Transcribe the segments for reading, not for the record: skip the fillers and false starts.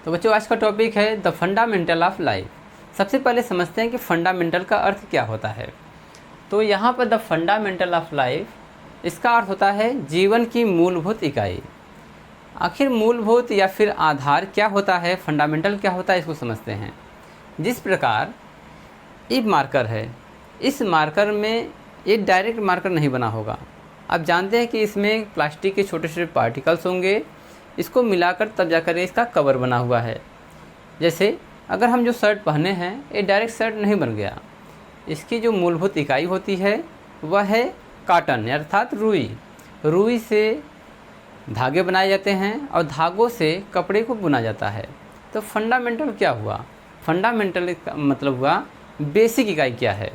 तो बच्चों आज का टॉपिक है द फंडामेंटल ऑफ लाइफ। सबसे पहले समझते हैं कि फंडामेंटल का अर्थ क्या होता है। तो यहाँ पर द फंडामेंटल ऑफ लाइफ, इसका अर्थ होता है जीवन की मूलभूत इकाई। आखिर मूलभूत या फिर आधार क्या होता है, फंडामेंटल क्या होता है, इसको समझते हैं। जिस प्रकार ये मार्कर है, इस मार्कर में ये डायरेक्ट मार्कर नहीं बना होगा। आप जानते हैं कि इसमें प्लास्टिक के छोटे छोटे पार्टिकल्स होंगे, इसको मिलाकर तब जाकर इसका कवर बना हुआ है। जैसे अगर हम जो शर्ट पहने हैं, ये डायरेक्ट शर्ट नहीं बन गया। इसकी जो मूलभूत इकाई होती है वह है कॉटन अर्थात रुई। रुई से धागे बनाए जाते हैं और धागों से कपड़े को बुना जाता है। तो फंडामेंटल क्या हुआ? फंडामेंटल का मतलब हुआ बेसिक इकाई क्या है।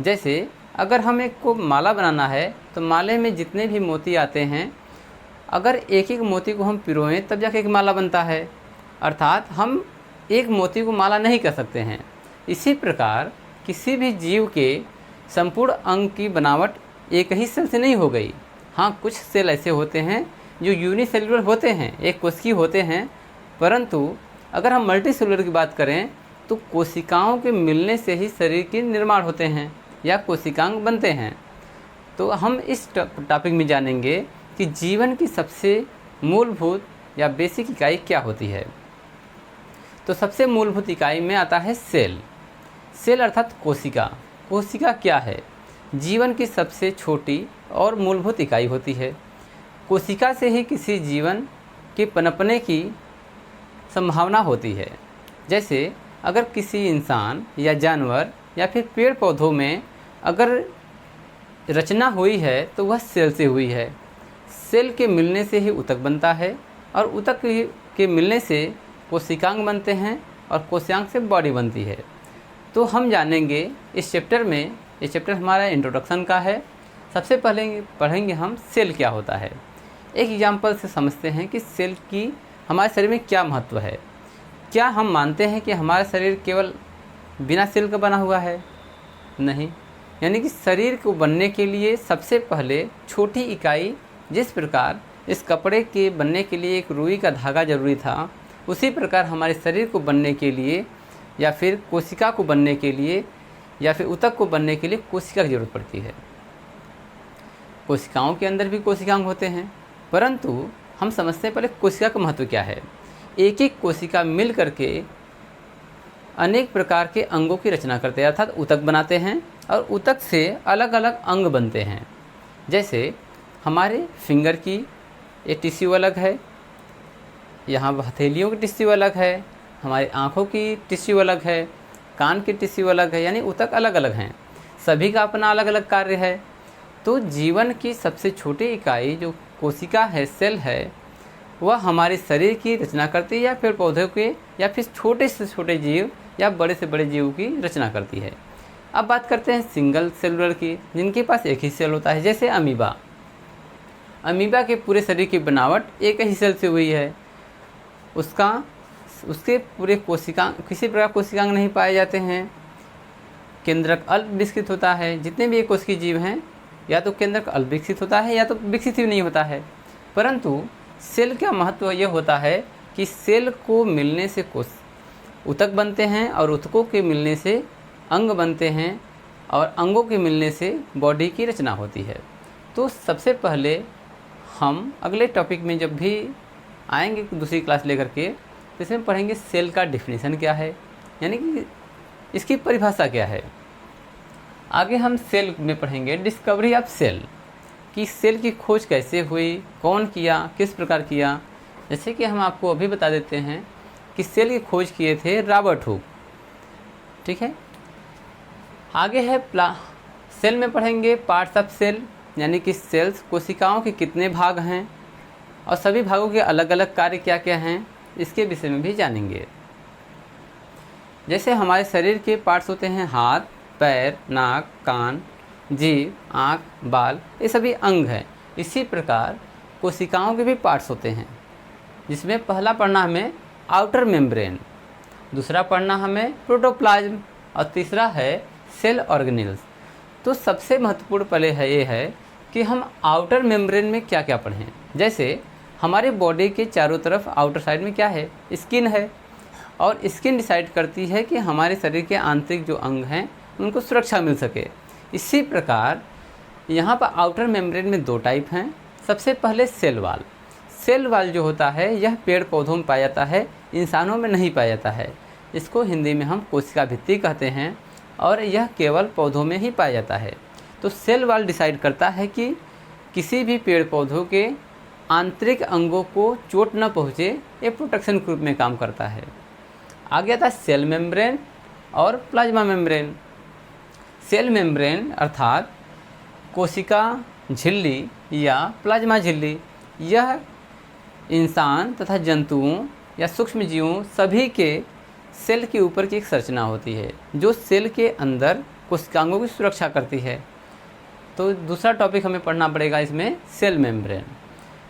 जैसे अगर हमें को माला बनाना है तो माले में जितने भी मोती आते हैं, अगर एक एक मोती को हम पिरोएं तब जाके एक माला बनता है। अर्थात हम एक मोती को माला नहीं कर सकते हैं। इसी प्रकार किसी भी जीव के संपूर्ण अंग की बनावट एक ही सेल से नहीं हो गई। हाँ, कुछ सेल ऐसे होते हैं जो यूनिसेलुलर होते हैं, एक कोशिकीय होते हैं, परंतु अगर हम मल्टी सेलुलर की बात करें तो कोशिकाओं के मिलने से ही शरीर के निर्माण होते हैं या कोशिकांग बनते हैं। तो हम इस टॉपिक में जानेंगे कि जीवन की सबसे मूलभूत या बेसिक इकाई क्या होती है। तो सबसे मूलभूत इकाई में आता है सेल। सेल अर्थात कोशिका। कोशिका क्या है? जीवन की सबसे छोटी और मूलभूत इकाई होती है। कोशिका से ही किसी जीवन के पनपने की संभावना होती है। जैसे अगर किसी इंसान या जानवर या फिर पेड़ पौधों में अगर रचना हुई है तो वह सेल से हुई है। सेल के मिलने से ही ऊतक बनता है और ऊतक के मिलने से कोशिकांग बनते हैं और कोशिकांग से बॉडी बनती है। तो हम जानेंगे इस चैप्टर में, ये चैप्टर हमारा इंट्रोडक्शन का है। सबसे पहले पढ़ेंगे हम सेल क्या होता है। एक एग्जाम्पल से समझते हैं कि सेल की हमारे शरीर में क्या महत्व है। क्या हम मानते हैं कि हमारा शरीर केवल बिना सेल का बना हुआ है? नहीं, यानी कि शरीर को बनने के लिए सबसे पहले छोटी इकाई, जिस प्रकार इस कपड़े के बनने के लिए एक रुई का धागा जरूरी था, उसी प्रकार हमारे शरीर को बनने के लिए या फिर कोशिका को बनने के लिए या फिर ऊतक को बनने के लिए कोशिका की जरूरत पड़ती है। कोशिकाओं के अंदर भी कोशिकांग होते हैं, परंतु हम समझते हैं पहले कोशिका का महत्व क्या है। एक एक कोशिका मिल करके अनेक प्रकार के अंगों की रचना करते हैं, अर्थात ऊतक बनाते हैं और ऊतक से अलग अलग अंग बनते हैं। जैसे हमारे फिंगर की ये टिश्यू अलग है, यहाँ हथेलियों की टिश्यू अलग है, हमारी आँखों की टिश्यू अलग है, कान की टिश्यू अलग है, यानी ऊतक अलग अलग हैं। सभी का अपना अलग अलग कार्य है। तो जीवन की सबसे छोटी इकाई जो कोशिका है, सेल है, वह हमारे शरीर की रचना करती है या फिर पौधों के या फिर छोटे से छोटे जीव या बड़े से बड़े जीव की रचना करती है। अब बात करते हैं सिंगल सेलुलर की, जिनके पास एक ही सेल होता है। जैसे अमीबा। अमीबा के पूरे शरीर की बनावट एक ही सेल से हुई है। उसके पूरे कोशिकांग, किसी प्रकार कोशिकांग नहीं पाए जाते हैं। केंद्रक अल्प विकसित होता है। जितने भी कोशिकीय जीव हैं, या तो केंद्रक अल्प विकसित होता है या तो विकसित ही नहीं होता है। परंतु सेल का महत्व यह होता है कि सेल को मिलने से ऊतक बनते हैं और ऊतकों के मिलने से अंग बनते हैं और अंगों के मिलने से बॉडी की रचना होती है। तो सबसे पहले हम अगले टॉपिक में जब भी आएंगे दूसरी क्लास लेकर के, तो इसमें पढ़ेंगे सेल का डिफिनीशन क्या है, यानी कि इसकी परिभाषा क्या है। आगे हम सेल में पढ़ेंगे डिस्कवरी ऑफ सेल, कि सेल की खोज कैसे हुई, कौन किया, किस प्रकार किया। जैसे कि हम आपको अभी बता देते हैं कि सेल की खोज किए थे रॉबर्ट हुक। ठीक है। आगे है सेल में पढ़ेंगे पार्ट्स ऑफ सेल, यानी कि सेल्स, कोशिकाओं के कितने भाग हैं और सभी भागों के अलग अलग कार्य क्या क्या हैं, इसके विषय में भी जानेंगे। जैसे हमारे शरीर के पार्ट्स होते हैं हाथ, पैर, नाक, कान, जीभ, आँख, बाल, ये सभी अंग हैं। इसी प्रकार कोशिकाओं के भी पार्ट्स होते हैं, जिसमें पहला पढ़ना हमें आउटर मेम्ब्रेन, दूसरा पढ़ना हमें प्रोटोप्लाज्म और तीसरा है सेल ऑर्गेनेल्स। तो सबसे महत्वपूर्ण पहले है ये है कि हम आउटर मेम्ब्रेन में क्या क्या पढ़ें। जैसे हमारे बॉडी के चारों तरफ आउटर साइड में क्या है, स्किन है, और स्किन डिसाइड करती है कि हमारे शरीर के आंतरिक जो अंग हैं उनको सुरक्षा मिल सके। इसी प्रकार यहाँ पर आउटर मेम्ब्रेन में 2 टाइप हैं। सबसे पहले सेल वाल। सेल वाल जो होता है यह पेड़ पौधों में पाया जाता है, इंसानों में नहीं पाया जाता है। इसको हिंदी में हम कोशिका भित्ति कहते हैं और यह केवल पौधों में ही पाया जाता है। तो सेल वाल डिसाइड करता है कि किसी भी पेड़ पौधों के आंतरिक अंगों को चोट न पहुँचे, ये प्रोटेक्शन के रूप में काम करता है। आगे आता है सेल मेम्ब्रेन और प्लाज्मा मेम्ब्रेन। सेल मेम्ब्रेन अर्थात कोशिका झिल्ली या प्लाज्मा झिल्ली, यह इंसान तथा जंतुओं या सूक्ष्म जीवों सभी के सेल के ऊपर की एक संरचना होती है जो सेल के अंदर कोशिकांगों की सुरक्षा करती है। तो दूसरा टॉपिक हमें पढ़ना पड़ेगा इसमें सेल मेम्ब्रेन।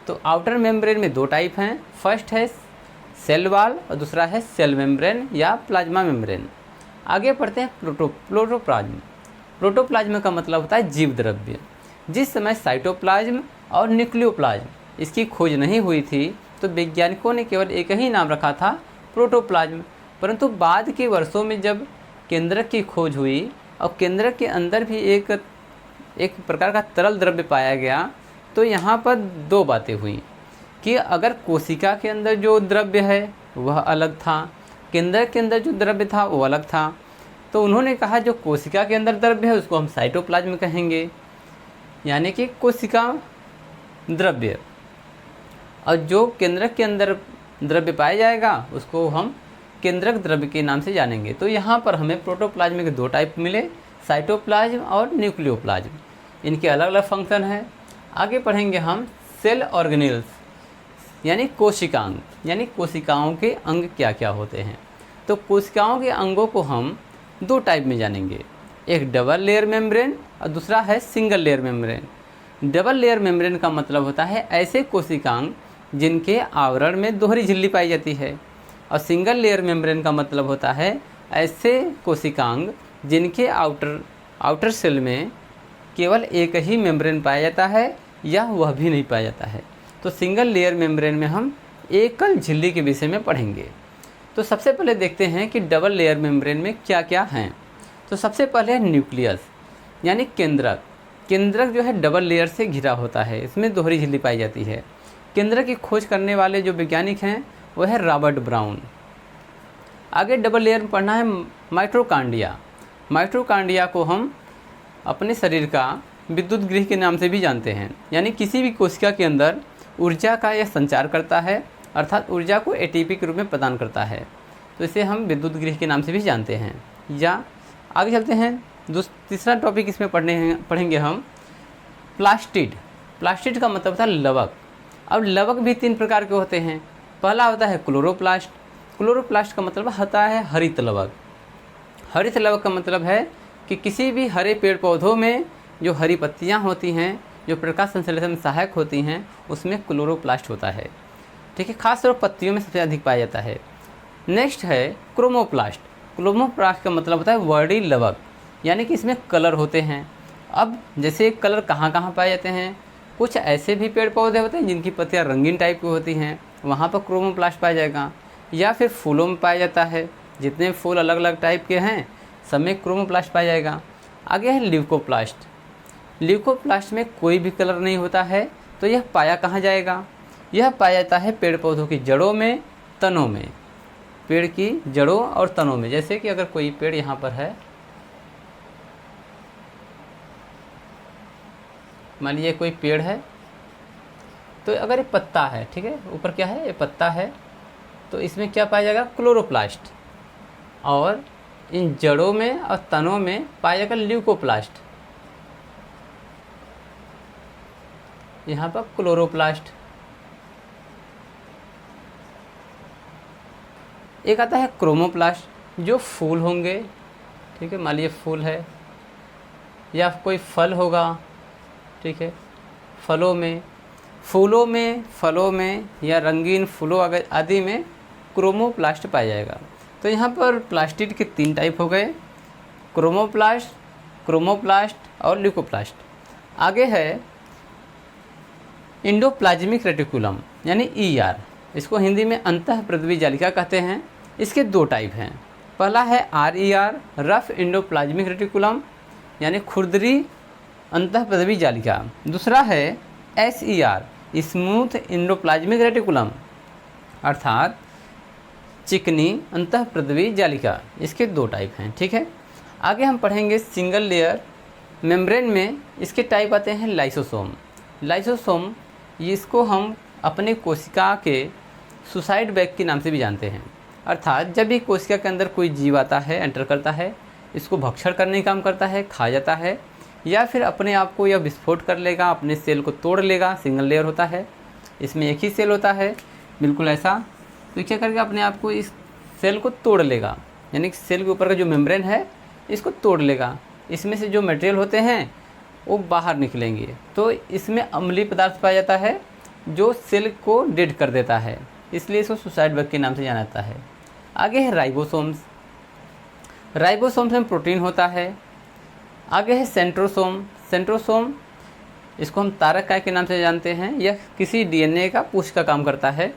तो आउटर मेम्ब्रेन में 2 टाइप हैं, फर्स्ट है सेल वाल और दूसरा है सेल मेम्ब्रेन या प्लाज्मा मेम्ब्रेन। आगे पढ़ते हैं प्रोटोप्लाज्म। प्रोटोप्लाज्म का मतलब होता है जीव द्रव्य। जिस समय साइटोप्लाज्म और न्यूक्लियोप्लाज्म इसकी खोज नहीं हुई थी तो वैज्ञानिकों ने केवल एक ही नाम रखा था, प्रोटोप्लाज्म। परंतु बाद के वर्षों में जब केंद्रक की खोज हुई और केंद्रक के अंदर भी एक प्रकार का तरल द्रव्य पाया गया, तो यहाँ पर 2 बातें हुई कि अगर कोशिका के अंदर जो द्रव्य है वह अलग था, केंद्रक के अंदर जो द्रव्य था वो अलग था। तो उन्होंने कहा जो कोशिका के अंदर द्रव्य है उसको हम साइटोप्लाज्म कहेंगे, यानी कि कोशिका द्रव्य, और जो केंद्रक के अंदर द्रव्य पाया जाएगा उसको हम केंद्रक द्रव्य के नाम से जानेंगे। तो यहाँ पर हमें प्रोटोप्लाज्म के 2 टाइप मिले, साइटोप्लाज्म और न्यूक्लियोप्लाज्म। इनके अलग अलग फंक्शन हैं। आगे पढ़ेंगे हम सेल ऑर्गेनेल्स यानी कोशिकांग, यानी कोशिकाओं के अंग क्या क्या होते हैं। तो कोशिकाओं के अंगों को हम 2 टाइप में जानेंगे, एक डबल लेयर मेम्ब्रेन और दूसरा है single layer membrane. Double layer membrane का मतलब होता है ऐसे कोशिकांग जिनके आवरण में दोहरी झिल्ली पाई जाती है, और सिंगल लेयर मेम्ब्रेन का मतलब होता है ऐसे कोशिकांग जिनके आउटर सेल में केवल एक ही मेम्ब्रेन पाया जाता है या वह भी नहीं पाया जाता है। तो सिंगल लेयर मेम्ब्रेन में हम एकल झिल्ली के विषय में पढ़ेंगे। तो सबसे पहले देखते हैं कि डबल लेयर मेम्ब्रेन में क्या क्या हैं। तो सबसे पहले है न्यूक्लियस यानी केंद्रक। केंद्रक जो है डबल लेयर से घिरा होता है, इसमें दोहरी झिल्ली पाई जाती है। केंद्रक की खोज करने वाले जो वैज्ञानिक हैं वो है रॉबर्ट ब्राउन। आगे डबल लेयर में पढ़ना है माइटोकॉन्ड्रिया। माइटोकॉन्ड्रिया को हम अपने शरीर का विद्युत गृह के नाम से भी जानते हैं, यानी किसी भी कोशिका के अंदर ऊर्जा का यह संचार करता है, अर्थात ऊर्जा को एटीपी के रूप में प्रदान करता है। तो इसे हम विद्युत गृह के नाम से भी जानते हैं। या आगे चलते हैं, तीसरा टॉपिक इसमें पढ़ेंगे हम प्लास्टिड। प्लास्टिड का मतलब होता है लवक। अब लवक भी 3 प्रकार के होते हैं। पहला होता है क्लोरोप्लास्ट। क्लोरोप्लास्ट का मतलब होता है हरित लवक। हरित लवक का मतलब है कि किसी भी हरे पेड़ पौधों में जो हरी पत्तियां होती हैं, जो प्रकाश संश्लेषण में सहायक होती हैं, उसमें क्लोरोप्लास्ट होता है। ठीक है, खासतौर पर पत्तियों में सबसे अधिक पाया जाता है। नेक्स्ट है क्रोमोप्लास्ट। क्रोमोप्लास्ट का मतलब होता है वर्णी लवक, यानी कि इसमें कलर होते हैं। अब जैसे कलर कहाँ कहाँ पाए जाते हैं, कुछ ऐसे भी पेड़ पौधे होते हैं जिनकी पत्तियाँ रंगीन टाइप की होती हैं, वहाँ पर क्रोमोप्लास्ट पाया जाएगा। या फिर फूलों में पाया जाता है, जितने फूल अलग अलग टाइप के हैं सब में क्रोमोप्लास्ट पाया जाएगा। आगे है ल्यूकोप्लास्ट। ल्यूकोप्लास्ट में कोई भी कलर नहीं होता है। तो यह पाया कहाँ जाएगा, यह पाया जाता है पेड़ पौधों की जड़ों में, तनों में। पेड़ की जड़ों और तनों में, जैसे कि अगर कोई पेड़ यहाँ पर है, मान लीजिए कोई पेड़ है, तो अगर ये पत्ता है, ठीक है, ऊपर क्या है, ये पत्ता है, तो इसमें क्या पाया जाएगा, क्लोरोप्लास्ट। और इन जड़ों में और तनों में पाया जाएगा ल्यूकोप्लास्ट। यहाँ पर क्लोरोप्लास्ट। एक आता है क्रोमोप्लास्ट, जो फूल होंगे, ठीक है, मान लीजिए फूल है या कोई फल होगा, ठीक है, फलों में, फूलों में, फलों में या रंगीन फूलों आदि में क्रोमोप्लास्ट पाया जाएगा। तो यहाँ पर प्लास्टिड के 3 टाइप हो गए, क्रोमोप्लास्ट, क्रोमोप्लास्ट और ल्यूकोप्लास्ट। आगे है इंडोप्लाज्मिक रेटिकुलम यानी ER, इसको हिंदी में अंतःप्रद्रवी जालिका कहते हैं। इसके 2 टाइप हैं। पहला है RER, रफ एंडोप्लाज्मिक रेटिकुलम यानी खुरदरी अंतःप्रद्रवी जालिका। दूसरा है SER, स्मूथ एंडोप्लाज्मिक रेटिकुलम अर्थात चिकनी अंतःप्रद्रवी जालिका। इसके 2 टाइप हैं। ठीक है, आगे हम पढ़ेंगे सिंगल लेयर मेम्ब्रेन में इसके टाइप आते हैं लाइसोसोम। लाइसोसोम इसको हम अपने कोशिका के सुसाइड बैग के नाम से भी जानते हैं। अर्थात जब भी कोशिका के अंदर कोई जीव आता है, एंटर करता है, इसको भक्षण करने का काम करता है, खा जाता है, या फिर अपने आप को यह विस्फोट कर लेगा, अपने सेल को तोड़ लेगा। सिंगल लेयर होता है, इसमें एक ही सेल होता है, बिल्कुल ऐसा। तो क्या करके अपने आप को इस सेल को तोड़ लेगा, यानी कि सेल के ऊपर का जो मेम्ब्रेन है इसको तोड़ लेगा। इसमें से जो मटेरियल होते हैं वो बाहर निकलेंगे। तो इसमें अम्लीय पदार्थ पाया जाता है जो सेल को डेड कर देता है, इसलिए इसको सुसाइड बैग के नाम से जाना जाता है। आगे है राइबोसोम्स। राइबोसोम्स में प्रोटीन होता है। आगे है सेंट्रोसोम। सेंट्रोसोम इसको हम तारक काय के नाम से जानते हैं। यह किसी DNA का पुश का काम करता है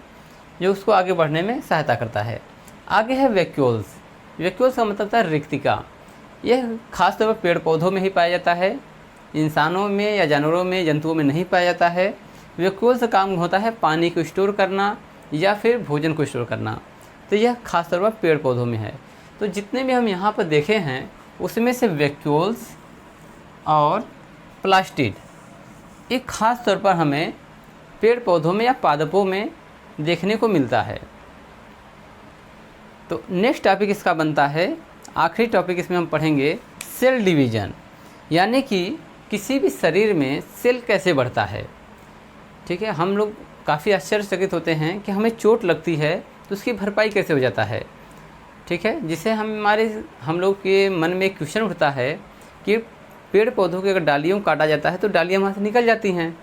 जो उसको आगे बढ़ने में सहायता करता है। आगे है वैक्यूल्स। वैक्यूल्स का मतलब था रिक्तिका। यह खासतौर पर पेड़ पौधों में ही पाया जाता है, इंसानों में या जानवरों में, जंतुओं में नहीं पाया जाता है। वैक्यूल्स का काम होता है पानी को स्टोर करना या फिर भोजन को स्टोर करना। तो यह खासतौर पर पेड़ पौधों में है। तो जितने भी हम यहाँ पर देखे हैं उसमें से वैक्यूल्स और प्लास्टिड एक खास तौर पर हमें पेड़ पौधों में या पादपों में देखने को मिलता है। तो नेक्स्ट टॉपिक इसका बनता है, आखिरी टॉपिक इसमें हम पढ़ेंगे सेल डिवीज़न, यानी कि किसी भी शरीर में सेल कैसे बढ़ता है। ठीक है, हम लोग काफ़ी आश्चर्यचकित होते हैं कि हमें चोट लगती है तो उसकी भरपाई कैसे हो जाता है। ठीक है, जिससे हम लोग के मन में एक क्वेश्चन उठता है कि पेड़ पौधों के अगर डालियों काटा जाता है तो डालियाँ वहाँ से निकल जाती हैं।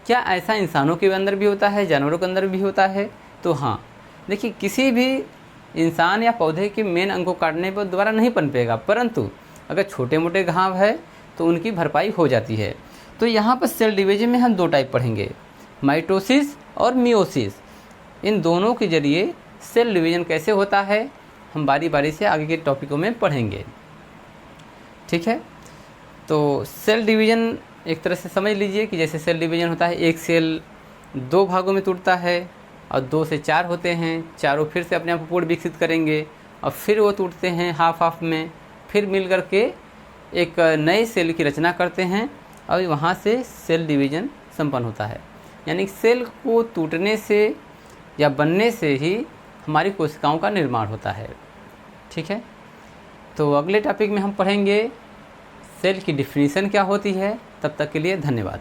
क्या ऐसा इंसानों के अंदर भी होता है, जानवरों के अंदर भी होता है? तो हाँ, देखिए किसी भी इंसान या पौधे के मेन अंग को काटने पर दोबारा नहीं पनपेगा, परंतु अगर छोटे मोटे घाव है तो उनकी भरपाई हो जाती है। तो यहाँ पर सेल डिवीजन में हम 2 टाइप पढ़ेंगे, माइटोसिस और मियोसिस। इन दोनों के जरिए सेल डिवीजन कैसे होता है हम बारी बारी से आगे के टॉपिकों में पढ़ेंगे। ठीक है, तो सेल डिवीजन एक तरह से समझ लीजिए कि जैसे सेल डिवीजन होता है, एक सेल 2 भागों में टूटता है और 2 से 4 होते हैं, चारों फिर से अपने आप को पूर्ण विकसित करेंगे और फिर वो टूटते हैं हाफ में, फिर मिल कर के एक नए सेल की रचना करते हैं और वहाँ से सेल डिवीजन संपन्न होता है। यानी सेल को टूटने से या बनने से ही हमारी कोशिकाओं का निर्माण होता है। ठीक है, तो अगले टॉपिक में हम पढ़ेंगे सेल की डिफिनीशन क्या होती है। तब तक के लिए धन्यवाद।